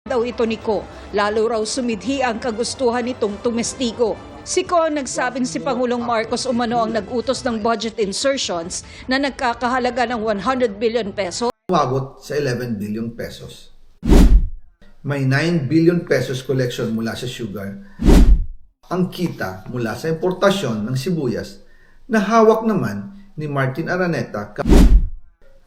daw ito ni Ko. Lalo raw sumidhi ang kagustuhan nitong tumestigo. Si Ko ang nagsabing si Pangulong Marcos umano ang nag-utos ng budget insertions na nagkakahalaga ng 100 billion peso. Umabot sa 11 billion pesos. May 9 billion pesos collection mula sa sugar. Ang kita mula sa importasyon ng sibuyas na hawak naman ni Martin Araneta.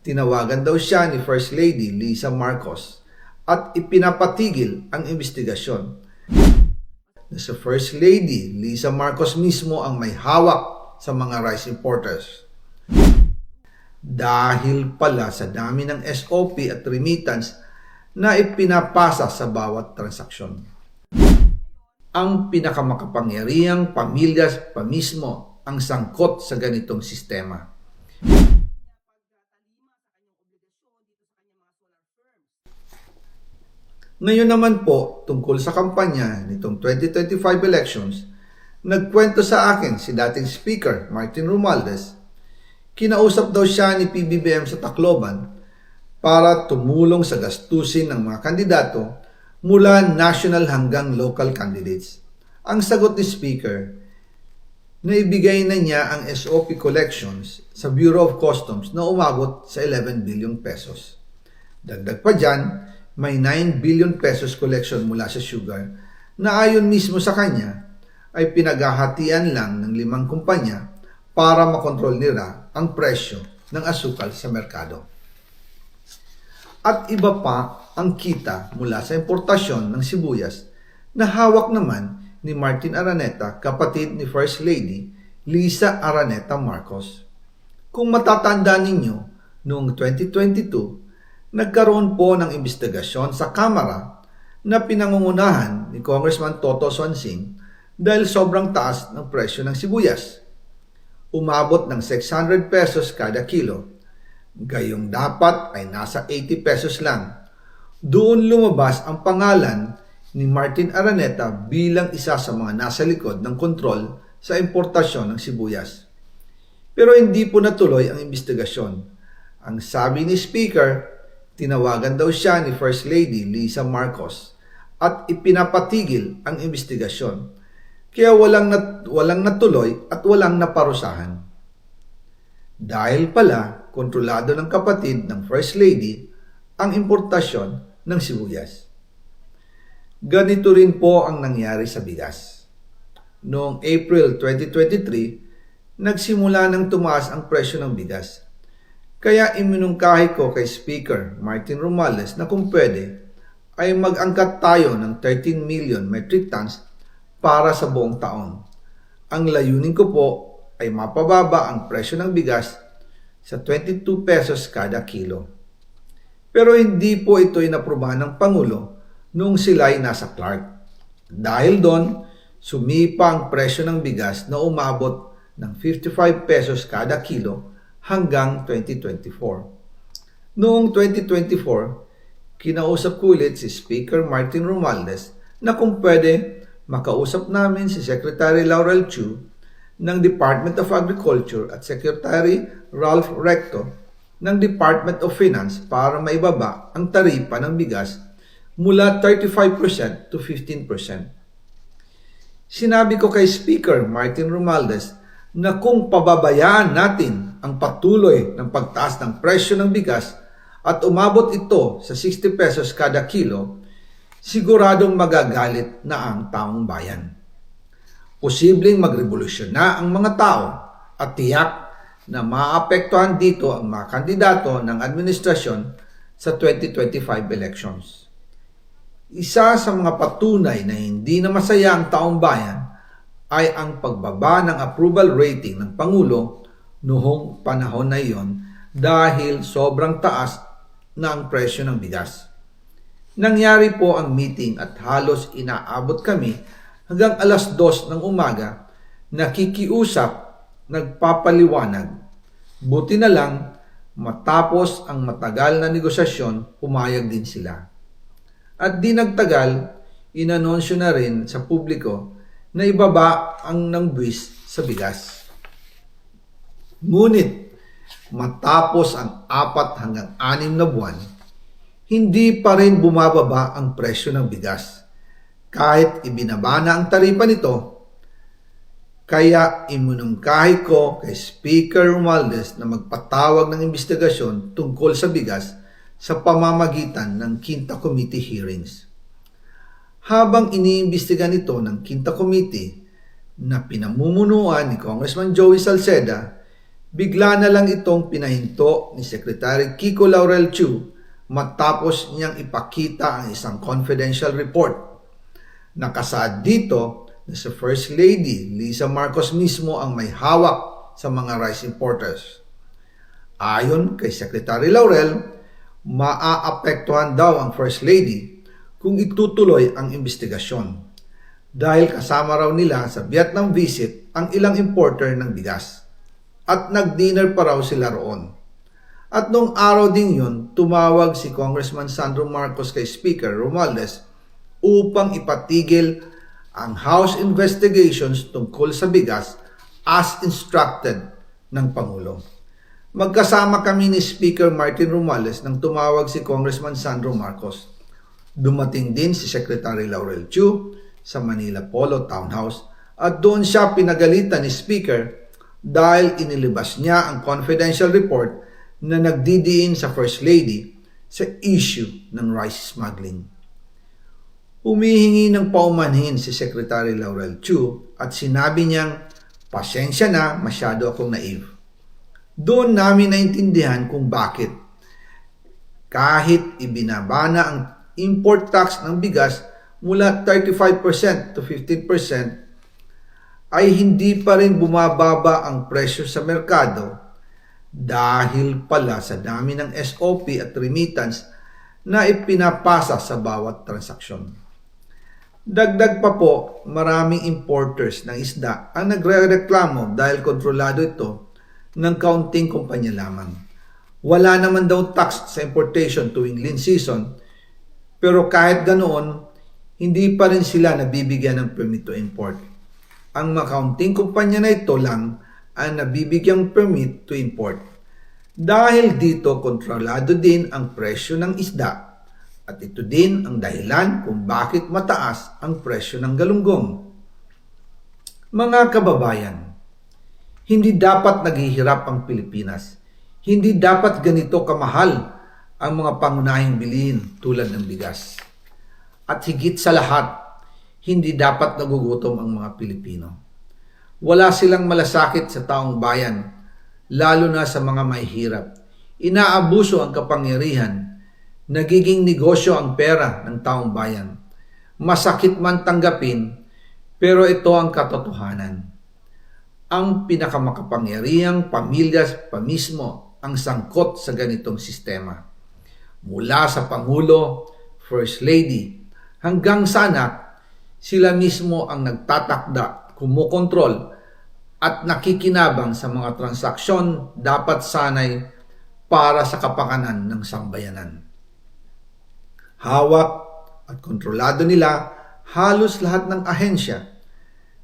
Tinawagan daw siya ni First Lady Lisa Marcos at ipinapatigil ang investigasyon. Sa First Lady Lisa Marcos mismo ang may hawak sa mga rice importers. Dahil pala sa dami ng SOP at remittance na ipinapasa sa bawat transaksyon. Ang pinakamakapangyarihang pamilya pa mismo ang sangkot sa ganitong sistema. Ngayon naman po, tungkol sa kampanya nitong 2025 elections, nagkwento sa akin si dating Speaker Martin Romualdez. Kinausap daw siya ni PBBM sa Tacloban para tumulong sa gastusin ng mga kandidato mula national hanggang local candidates. Ang sagot ni Speaker, naibigay na niya ang SOP collections sa Bureau of Customs na umabot sa 11 billion pesos. Dagdag pa dyan, may 9 billion pesos collection mula sa sugar na ayon mismo sa kanya ay pinaghahatian lang ng 5 kumpanya para makontrol nila ang presyo ng asukal sa merkado. At iba pa ang kita mula sa importasyon ng sibuyas na hawak naman ni Martin Araneta, kapatid ni First Lady Lisa Araneta Marcos. Kung matatandaan ninyo, noong 2022, nagkaroon po ng investigasyon sa Kamara na pinangungunahan ni Congressman Toto Swansing dahil sobrang taas ng presyo ng sibuyas. Umabot ng 600 pesos kada kilo. Gayong dapat ay nasa 80 pesos lang. Doon lumabas ang pangalan ni Martin Araneta bilang isa sa mga nasa likod ng kontrol sa importasyon ng sibuyas. Pero hindi po natuloy ang investigasyon. Ang sabi ni Speaker, tinawagan daw siya ni First Lady Lisa Marcos at ipinapatigil ang investigasyon. Kaya walang natuloy at walang naparusahan. Dahil pala, kontrolado ng kapatid ng First Lady ang importasyon ng sibuyas. Ganito rin po ang nangyari sa bigas. Noong April 2023, nagsimula nang tumaas ang presyo ng bigas. Kaya iminungkahi ko kay Speaker Martin Romualdez na kung pwede ay mag-angkat tayo ng 13 million metric tons para sa buong taon. Ang layunin ko po ay mapababa ang presyo ng bigas sa 22 pesos kada kilo. Pero hindi po ito inaprubahan ng Pangulo noong sila'y nasa Clark. Dahil doon, sumipa ang presyo ng bigas na umabot ng 55 pesos kada kilo hanggang 2024. Noong 2024, kinausap ko ulit si Speaker Martin Romualdez na kung pwede makausap namin si Secretary Laurel Chu ng Department of Agriculture at Secretary Ralph Recto ng Department of Finance para maibaba ang taripa ng bigas mula 35% to 15%. Sinabi ko kay Speaker Martin Romualdez na kung pababayaan natin ang patuloy ng pagtaas ng presyo ng bigas at umabot ito sa 60 pesos kada kilo, siguradong magagalit na ang taong bayan. Posibleng magrevolusyon na ang mga tao at tiyak na maapektuhan dito ang mga kandidato ng administrasyon sa 2025 elections. Isa sa mga patunay na hindi na masaya ang taong bayan ay ang pagbaba ng approval rating ng Pangulo noong panahon na iyon dahil sobrang taas na ang presyo ng bigas. Nangyari po ang meeting at halos inaabot kami hanggang alas 2 ng umaga, nakikiusap, nagpapaliwanag. Buti na lang, matapos ang matagal na negosasyon, pumayag din sila. At di nagtagal, inanonsyo na rin sa publiko na ibaba ang nangbuwis sa bigas. Ngunit, matapos ang 4 hanggang 6 na buwan, hindi pa rin bumababa ang presyo ng bigas. Kahit ibinaba na ang taripa nito, kaya iminungkahi ko kay Speaker Romualdez na magpatawag ng investigasyon tungkol sa bigas sa pamamagitan ng Quinta Committee hearings. Habang iniimbestiga nito ng Quinta Committee na pinamumunuan ni Congressman Joey Salceda, bigla na lang itong pinahinto ni Secretary Kiko Laurel Chu matapos niyang ipakita ang isang confidential report. Nakasaad dito na si First Lady Lisa Marcos mismo ang may hawak sa mga rice importers. Ayon kay Secretary Laurel, maaapektuhan daw ang First Lady kung itutuloy ang investigasyon dahil kasama raw nila sa Vietnam visit ang ilang importer ng bigas at nag-dinner pa raw sila roon. At noong araw din yun, tumawag si Congressman Sandro Marcos kay Speaker Romualdez upang ipatigil ang House investigations tungkol sa bigas as instructed ng Pangulo. Magkasama kami ni Speaker Martin Romualdez nang tumawag si Congressman Sandro Marcos. Dumating din si Secretary Laurel Chu sa Manila Polo Townhouse at doon siya pinagalitan ni Speaker dahil inilabas niya ang confidential report na nagdidiin sa First Lady sa issue ng rice smuggling. Humihingi ng paumanhin si Secretary Laurel Chu at sinabi niyang, "Pasensya na, masyado akong naive." Doon namin naintindihan kung bakit. Kahit ibinaba na ang import tax ng bigas mula 35% to 15%, ay hindi pa rin bumababa ang presyo sa merkado dahil pala sa dami ng SOP at remittance na ipinapasa sa bawat transaksyon. Dagdag pa po, maraming importers ng isda ang nagre-reklamo dahil kontrolado ito ng kaunting kumpanya lamang. Wala naman daw tax sa importation tuwing lean season, pero kahit ganoon, hindi pa rin sila nabibigyan ng permit to import. Ang makaunting kumpanya na ito lang ang nabibigyang permit to import. Dahil dito, kontrolado din ang presyo ng isda at ito din ang dahilan kung bakit mataas ang presyo ng galunggong. Mga kababayan, hindi dapat naghihirap ang Pilipinas. Hindi dapat ganito kamahal ang mga pangunahing bilihin tulad ng bigas. At higit sa lahat, hindi dapat nagugutom ang mga Pilipino. Wala silang malasakit sa taong bayan, lalo na sa mga mahihirap. Inaabuso ang kapangyarihan, nagiging negosyo ang pera ng taong bayan. Masakit man tanggapin, pero ito ang katotohanan. Ang pinakamakapangyarihang pamilya pa mismo ang sangkot sa ganitong sistema. Mula sa Pangulo, First Lady, hanggang sa anak, sila mismo ang nagtatakda, kumukontrol, at nakikinabang sa mga transaksyon dapat sanay para sa kapakanan ng sambayanan. Hawak at kontrolado nila halos lahat ng ahensya,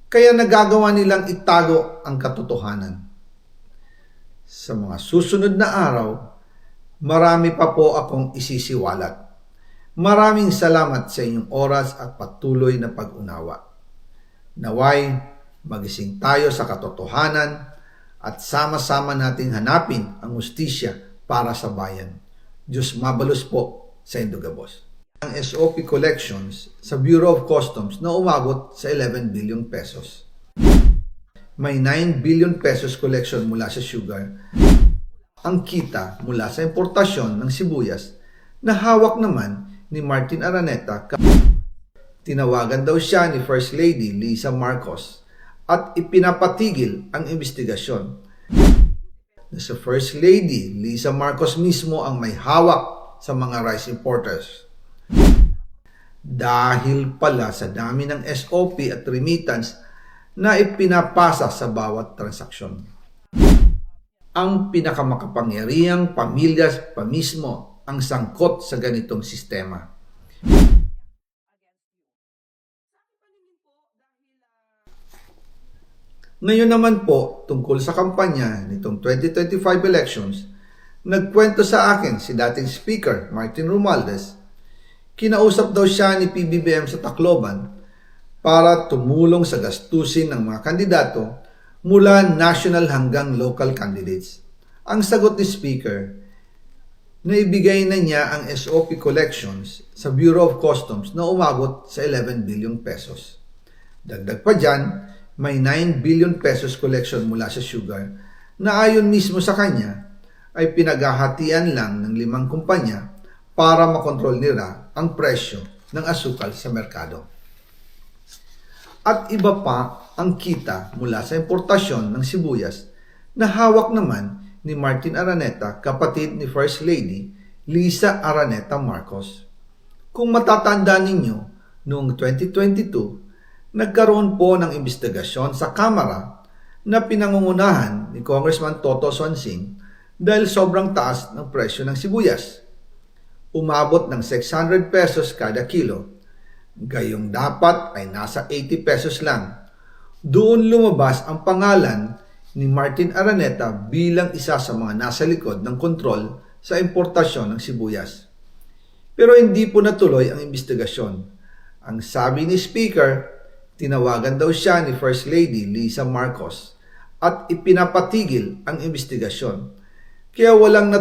kaya nagagawa nilang itago ang katotohanan. Sa mga susunod na araw, marami pa po akong isisiwalat. Maraming salamat sa inyong oras at patuloy na pag-unawa. Naway, magising tayo sa katotohanan at sama-sama nating hanapin ang hustisya para sa bayan. Diyos mabalos po sa Indogabos. Ang SOP collections sa Bureau of Customs na umabot sa 11 billion pesos. May 9 billion pesos collection mula sa sugar. Ang kita mula sa importasyon ng sibuyas na hawak naman ni Martin Araneta. Tinawagan daw siya ni First Lady Lisa Marcos at ipinapatigil ang investigasyon. Na sa First Lady Lisa Marcos mismo ang may hawak sa mga rice importers. Dahil pala sa dami ng SOP at remittance na ipinapasa sa bawat transaksyon. Ang pinakamakapangyarihang pamilya pa mismo ang sangkot sa ganitong sistema. Ngayon naman po, tungkol sa kampanya nitong 2025 elections, Nagkwento sa akin si dating Speaker Martin Romualdez, kinausap daw siya ni PBBM sa Tacloban para tumulong sa gastusin ng mga kandidato mula national hanggang local candidates. Ang sagot ni Speaker, naibigay na niya ang SOP collections sa Bureau of Customs na umabot sa 11 billion pesos. Dagdag pa dyan, may 9 billion pesos collection mula sa sugar na ayon mismo sa kanya ay pinaghahatian lang ng 5 kumpanya para makontrol nila ang presyo ng asukal sa merkado. At iba pa ang kita mula sa importasyon ng sibuyas na hawak naman ni Martin Araneta, kapatid ni First Lady Lisa Araneta Marcos. Kung matatandaan ninyo, noong 2022, nagkaroon po ng investigasyon sa Kamara na pinangungunahan ni Congressman Toto Swansing dahil sobrang taas ng presyo ng sibuyas. Umabot ng 600 pesos kada kilo. Gayong dapat ay nasa 80 pesos lang. Doon lumabas ang pangalan ni Martin Araneta bilang isa sa mga nasa likod ng kontrol sa importasyon ng sibuyas. Pero hindi po natuloy ang investigasyon. Ang sabi ni Speaker, tinawagan daw siya ni First Lady Lisa Marcos at ipinapatigil ang investigasyon. Kaya walang